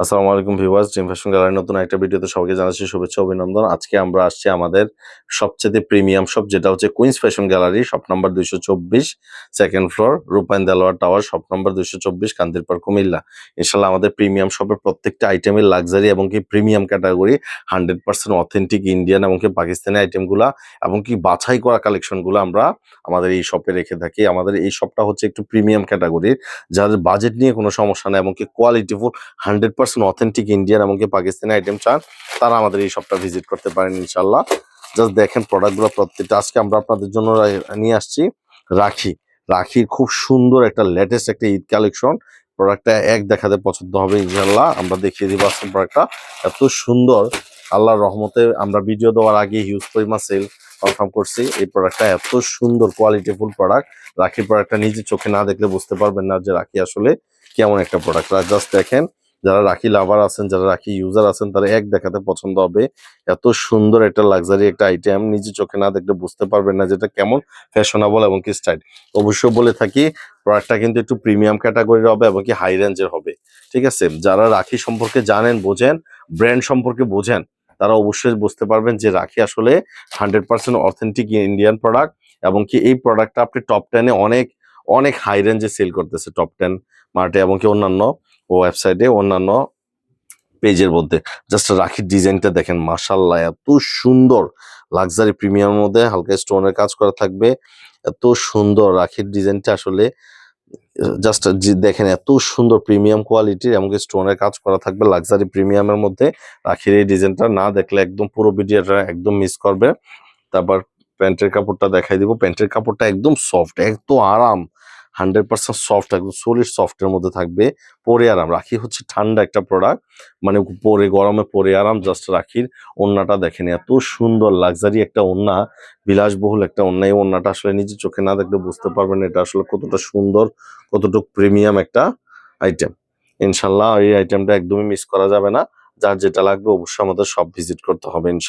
আসসালামু আলাইকুম viewers, dream fashion গ্যালারির নতুন একটা ভিডিওতে সবাইকে জানাচ্ছি শুভেচ্ছা অভিনন্দন। আজকে আমরা আসছি আমাদের সবচেয়ে প্রিমিয়াম শপ, যেটা হচ্ছে queens fashion gallery, shop number 224, second floor, Rupayan Delwar tower, shop number 224, Kandirpar, Comilla. ইনশাল্লাহ আমাদের প্রিমিয়াম শপের প্রত্যেকটা আইটেমের লাক্সারি এবং কি প্রিমিয়াম ক্যাটাগরি 100% অথেন্টিক ইন্ডিয়ান এবং কি পাকিস্তানি আইটেমগুলা এবং কি বাছাই করা কালেকশনগুলো আমরা আমাদের এই শপে রেখে থাকি। আমাদের এই শপটা হচ্ছে একটু প্রিমিয়াম ক্যাটাগরির, যাদের বাজেট নিয়ে কোনো সমস্যা নেই এবং কি কোয়ালিটিফুল 100% অথেন্টিক ইন্ডিয়ান এমনকি পাকিস্তানি আইটেম চান, তারা আমাদের এই শপটা ভিজিট করতে পারেন ইনশাল্লাহ। জাস্ট দেখেন প্রোডাক্টগুলো প্রত্যেকটা। আজকে আমরা আপনাদের জন্য নিয়ে আসছি রাখি। রাখির খুব সুন্দর একটা লেটেস্ট একটা ঈদ কালেকশন। প্রোডাক্টটা এক দেখাতে পছন্দ হবে ইনশাল্লাহ। আমরা দেখিয়ে দিব আজকে প্রোডাক্টটা এত সুন্দর। আল্লাহর রহমতে আমরা ভিডিও দেওয়ার আগে হিউজ পরিমাণ সেল কনফার্ম করছি। এই প্রোডাক্টটা এত সুন্দর কোয়ালিটিফুল প্রোডাক্ট। রাখির প্রোডাক্টটা নিজে চোখে না দেখলে বুঝতে পারবেন না যে রাখি আসলে কেমন একটা প্রোডাক্ট। জাস্ট দেখেন, যারা রাখি লাভার আছেন, যারা রাখি ইউজার আছেন, তারা এক দেখাতে পছন্দ হবে। এত সুন্দর একটা লাক্সারি একটা আইটেম, নিজে চোখে না দেখলে বুঝতে পারবেন না যেটা কেমন ফ্যাশনেবল এবং কি স্টাইল। অবশ্যই বলে থাকি প্রোডাক্টটা কিন্তু একটু প্রিমিয়াম ক্যাটাগরির হবে এবং কি হাই রেঞ্জের হবে। ঠিক আছে, যারা রাখি সম্পর্কে জানেন, বোঝেন, ব্র্যান্ড সম্পর্কে বোঝেন, তারা অবশ্যই বুঝতে পারবেন যে রাখি আসলে 100% অথেন্টিক ইন্ডিয়ান প্রোডাক্ট এবং কি এই প্রোডাক্টটা আপনি টপ 10-এ অনেক অনেক হাই রেঞ্জে সেল করতেছে, টপ 10 মার্টে এবং কি অন্যান্য ওয়েবসাইটে, অন্যান্য পেজের মধ্যে। জাস্ট রাখির ডিজাইনটা দেখেন, মাশাআল্লাহ এত সুন্দর। লাক্সারি প্রিমিয়ামের মধ্যে হালকা স্টোনের কাজ করা থাকবে। এত সুন্দর রাখির ডিজাইনটা আসলে জাস্ট দেখেন, এত সুন্দর প্রিমিয়াম কোয়ালিটির এমনকি স্টোনের কাজ করা থাকবে লাক্সারি প্রিমিয়ামের মধ্যে। রাখির এই ডিজাইনটা না দেখলে একদম পুরো ভিডিওটা একদম মিস করবে। তারপর প্যান্টের কাপড়টা দেখাই দিব। প্যান্টের কাপড়টা একদম সফট, এত আরাম, 100% সফট, একদম সলিড সফটের মধ্যে থাকবে। পরে আরাম। রাখি হচ্ছে ঠান্ডা একটা প্রোডাক্ট, মানে পরে গরমে পরে আরাম। জাস্ট রাখির ওড়নাটা দেখেন, এত সুন্দর লাক্সারি একটা ওড়না, বিলাসবহুল একটা ওড়না। এই ওড়নাটা আসলে নিজে চোখে না দেখলে বুঝতে পারবেন এটা আসলে কতটা সুন্দর, কতটুকু প্রিমিয়াম একটা আইটেম। ইনশাল্লাহ এই আইটেমটা একদমই মিস করা যাবে না। যার যেটা লাগবে অবশ্যই আমাদের সব ভিজিট করতে হবে ইনশাল্লাহ।